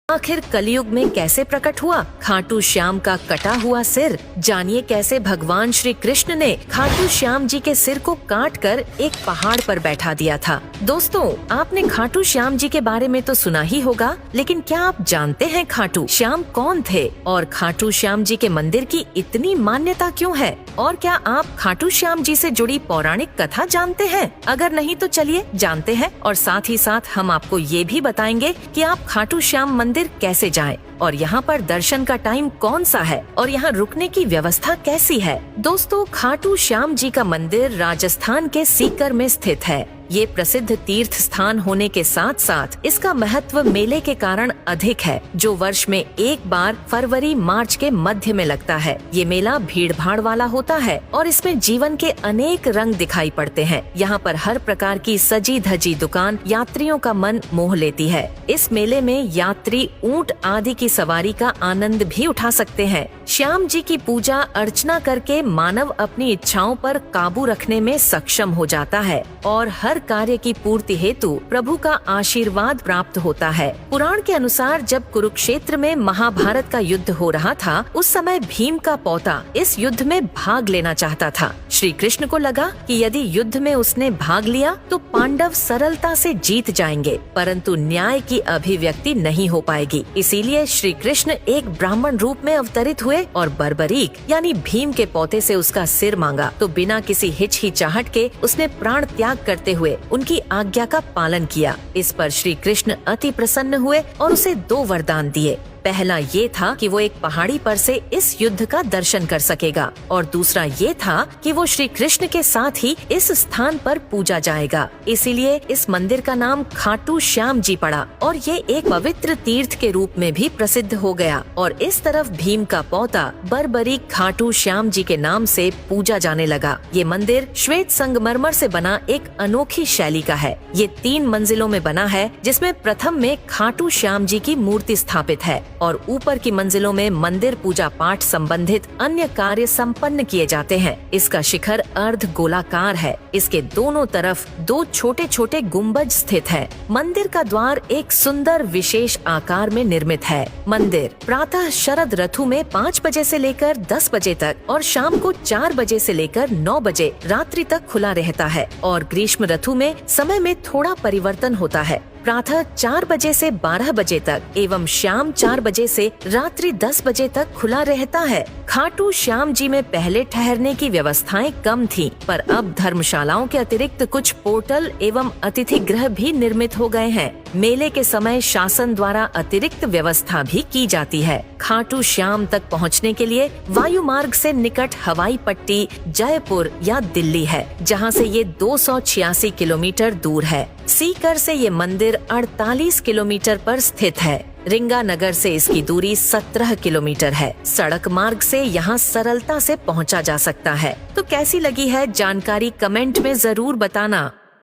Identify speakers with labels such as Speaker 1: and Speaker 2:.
Speaker 1: आखिर कलयुग में कैसे प्रकट हुआ खाटू श्याम का कटा हुआ सिर? जानिए कैसे भगवान श्री कृष्ण ने खाटू श्याम जी के सिर को काटकर एक पहाड़ पर बैठा दिया था। दोस्तों, आपने खाटू श्याम जी के बारे में तो सुना ही होगा, लेकिन क्या आप जानते हैं खाटू श्याम कौन थे और खाटू श्याम जी के मंदिर की इतनी मान्यता क्यों है? और क्या आप खाटू श्याम जी से जुड़ी पौराणिक कथा जानते हैं? अगर नहीं तो चलिए जानते हैं, और साथ ही साथ हम आपको ये भी बताएंगे कि आप खाटू श्याम मंदिर कैसे जाएं और यहाँ पर दर्शन का टाइम कौन सा है और यहाँ रुकने की व्यवस्था कैसी है। दोस्तों, खाटू श्याम जी का मंदिर राजस्थान के सीकर में स्थित है। ये प्रसिद्ध तीर्थ स्थान होने के साथ साथ इसका महत्व मेले के कारण अधिक है, जो वर्ष में एक बार फरवरी मार्च के मध्य में लगता है। ये मेला भीड़ भाड़ वाला होता है और इसमें जीवन के अनेक रंग दिखाई पड़ते हैं। यहाँ पर हर प्रकार की सजी धजी दुकान यात्रियों का मन मोह लेती है। इस मेले में यात्री ऊंट आदि की सवारी का आनंद भी उठा सकते हैं। श्याम जी की पूजा अर्चना करके मानव अपनी इच्छाओं पर काबू रखने में सक्षम हो जाता है और हर कार्य की पूर्ति हेतु प्रभु का आशीर्वाद प्राप्त होता है। पुराण के अनुसार जब कुरुक्षेत्र में महाभारत का युद्ध हो रहा था, उस समय भीम का पौता इस युद्ध में भाग लेना चाहता था। श्री कृष्ण को लगा कि यदि युद्ध में उसने भाग लिया तो पांडव सरलता से जीत जाएंगे, परंतु न्याय की अभिव्यक्ति नहीं हो पाएगी। इसीलिए श्री कृष्ण एक ब्राह्मण रूप में अवतरित हुए और बर्बरीक यानी भीम के पोते से उसका सिर मांगा, तो बिना किसी हिचकिचाहट के उसने प्राण त्याग करते हुए उनकी आज्ञा का पालन किया। इस पर श्री कृष्ण अति प्रसन्न हुए और उसे 2 वरदान दिए। पहला ये था कि वो एक पहाड़ी पर से इस युद्ध का दर्शन कर सकेगा और दूसरा ये था कि वो श्री कृष्ण के साथ ही इस स्थान पर पूजा जाएगा। इसीलिए इस मंदिर का नाम खाटू श्याम जी पड़ा और ये एक पवित्र तीर्थ के रूप में भी प्रसिद्ध हो गया। और इस तरफ भीम का पौता बर्बरीक खाटू श्याम जी के नाम से पूजा जाने लगा। ये मंदिर श्वेत संगमरमर से बना एक अनोखी शैली का है। ये 3 मंजिलों में बना है, जिसमें प्रथम में खाटू श्याम जी की मूर्ति स्थापित है और ऊपर की मंजिलों में मंदिर पूजा पाठ संबंधित अन्य कार्य संपन्न किए जाते हैं। इसका शिखर अर्ध गोलाकार है। इसके दोनों तरफ 2 छोटे छोटे गुंबज स्थित है। मंदिर का द्वार एक सुंदर विशेष आकार में निर्मित है। मंदिर प्रातः शरद ऋतु में 5 बजे से लेकर 10 बजे तक और शाम को 4 बजे से लेकर 9 बजे रात्रि तक खुला रहता है और ग्रीष्म ऋतु में समय में थोड़ा परिवर्तन होता है। प्रातः 4 बजे से 12 बजे तक एवं शाम 4 बजे से रात्रि 10 बजे तक खुला रहता है। खाटू श्याम जी में पहले ठहरने की व्यवस्थाएं कम थीं, पर अब धर्मशालाओं के अतिरिक्त कुछ पोर्टल एवं अतिथि गृह भी निर्मित हो गए हैं। मेले के समय शासन द्वारा अतिरिक्त व्यवस्था भी की जाती है। खाटू श्याम तक पहुंचने के लिए वायु मार्ग से निकट हवाई पट्टी जयपुर या दिल्ली है, जहां से ये 286 किलोमीटर दूर है। सीकर से ये मंदिर 48 किलोमीटर पर स्थित है। रिंगानगर से इसकी दूरी 17 किलोमीटर है। सड़क मार्ग से यहाँ सरलता से पहुँचा जा सकता है। तो कैसी लगी है जानकारी कमेंट में जरूर बताना।